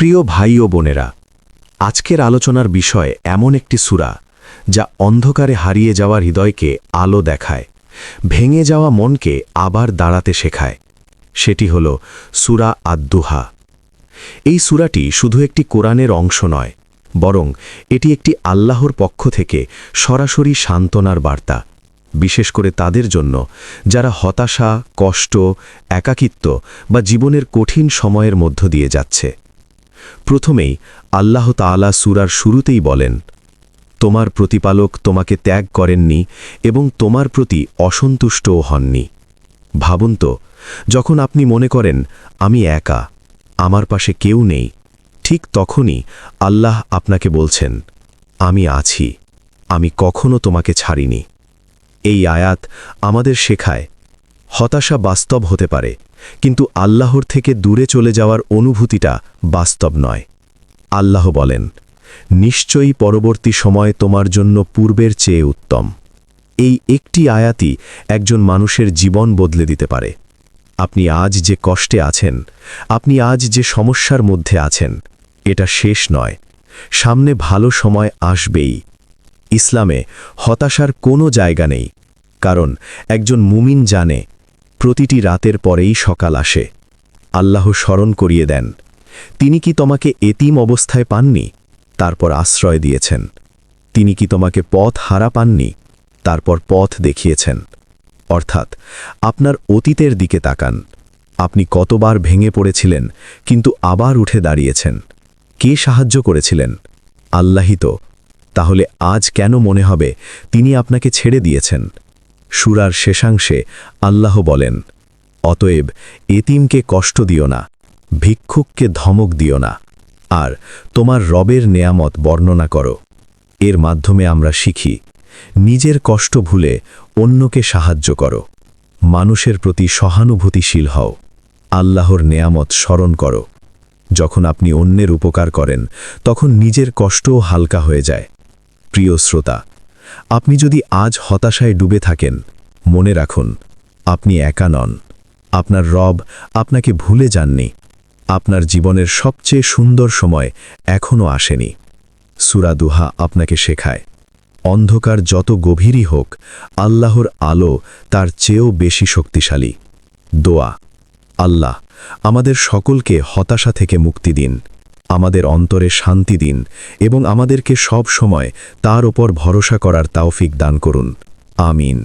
প্রিয় ভাই ও বোনেরা, আজকের আলোচনার বিষয় এমন একটি সূরা যা অন্ধকারে হারিয়ে যাওয়া হৃদয়কে আলো দেখায়, ভেঙে যাওয়া মনকে আবার দাঁড়াতে শেখায়। সেটি হল সূরা আদ-দুহা। এই সূরাটি শুধু একটি কোরআনের অংশ নয়, বরং এটি একটি আল্লাহর পক্ষ থেকে সরাসরি সান্ত্বনার বার্তা, বিশেষ করে তাদের জন্য যারা হতাশা, কষ্ট, একাকিত্ব বা জীবনের কঠিন সময়ের মধ্য দিয়ে যাচ্ছে। প্রথমেই আল্লাহ তাআলা সূরার শুরুতেই বলেন, তোমার প্রতিপালক তোমাকে ত্যাগ করেননি এবং তোমার প্রতি অসন্তুষ্টও হননি। ভাবুন তো, যখন আপনি মনে করেন আমি একা, আমার পাশে কেউ নেই, ঠিক তখনই আল্লাহ আপনাকে বলছেন, আমি আছি, আমি কখনো তোমাকে ছাড়িনি। এই আয়াত আমাদের শেখায়, হতাশা বাস্তব হতে পারে, কিন্তু আল্লাহর থেকে দূরে চলে যাওয়ার অনুভূতিটা বাস্তব নয়। আল্লাহ বলেন, নিশ্চয়ই পরবর্তী সময় তোমার জন্য পূর্বের চেয়ে উত্তম। এই একটি আয়াতই একজন মানুষের জীবন বদলে দিতে পারে। আপনি আজ যে কষ্টে আছেন, আপনি আজ যে সমস্যার মধ্যে আছেন, এটা শেষ নয়, সামনে ভালো সময় আসবেই। ইসলামে হতাশার কোনো জায়গা নেই, কারণ একজন মুমিন জানে প্রতিটি রাতের পরেই সকাল আসে। আল্লাহ স্মরণ করিয়ে দেন, তিনি কি তোমাকে এতিম অবস্থায় পাননি, তারপর আশ্রয় দিয়েছেন? তিনি কি তোমাকে পথ হারা পাননি, তারপর পথ দেখিয়েছেন? অর্থাৎ আপনার অতীতের দিকে তাকান, আপনি কতবার ভেঙে পড়েছিলেন কিন্তু আবার উঠে দাঁড়িয়েছেন। কে সাহায্য করেছিলেন? আল্লাহই তো। তাহলে আজ কেন মনে হবে তিনি আপনাকে ছেড়ে দিয়েছেন? সূরার শেষাংশে আল্লাহ বলেন, অতএব এতিমকে কষ্ট দিও না, ভিক্ষুককে ধমক দিও না, আর তোমার রবের নেয়ামত বর্ণনা করো। এর মাধ্যমে আমরা শিখি, নিজের কষ্ট ভুলে অন্যকে সাহায্য করো, মানুষের প্রতি সহানুভূতিশীল হও, আল্লাহর নেয়ামত স্মরণ করো। যখন আপনি অন্যের উপকার করেন, তখন নিজের কষ্টও হালকা হয়ে যায়। প্রিয় শ্রোতা, আপনি যদি আজ হতাশায় ডুবে থাকেন, মনে রাখুন, আপনি একা নন। আপনার রব আপনাকে ভুলে যাননি। আপনার জীবনের সবচেয়ে সুন্দর সময় এখনও আসেনি। সূরা দুহা আপনাকে শেখায়, অন্ধকার যত গভীরই হোক, আল্লাহর আলো তার চেয়েও বেশি শক্তিশালী। দোয়া, আল্লাহ আমাদের সকলকে হতাশা থেকে মুক্তি দিন, আমাদের অন্তরে শান্তি দিন এবং আমাদেরকে সব সময় তার ওপর ভরসা করার তৌফিক দান করুন। আমিন।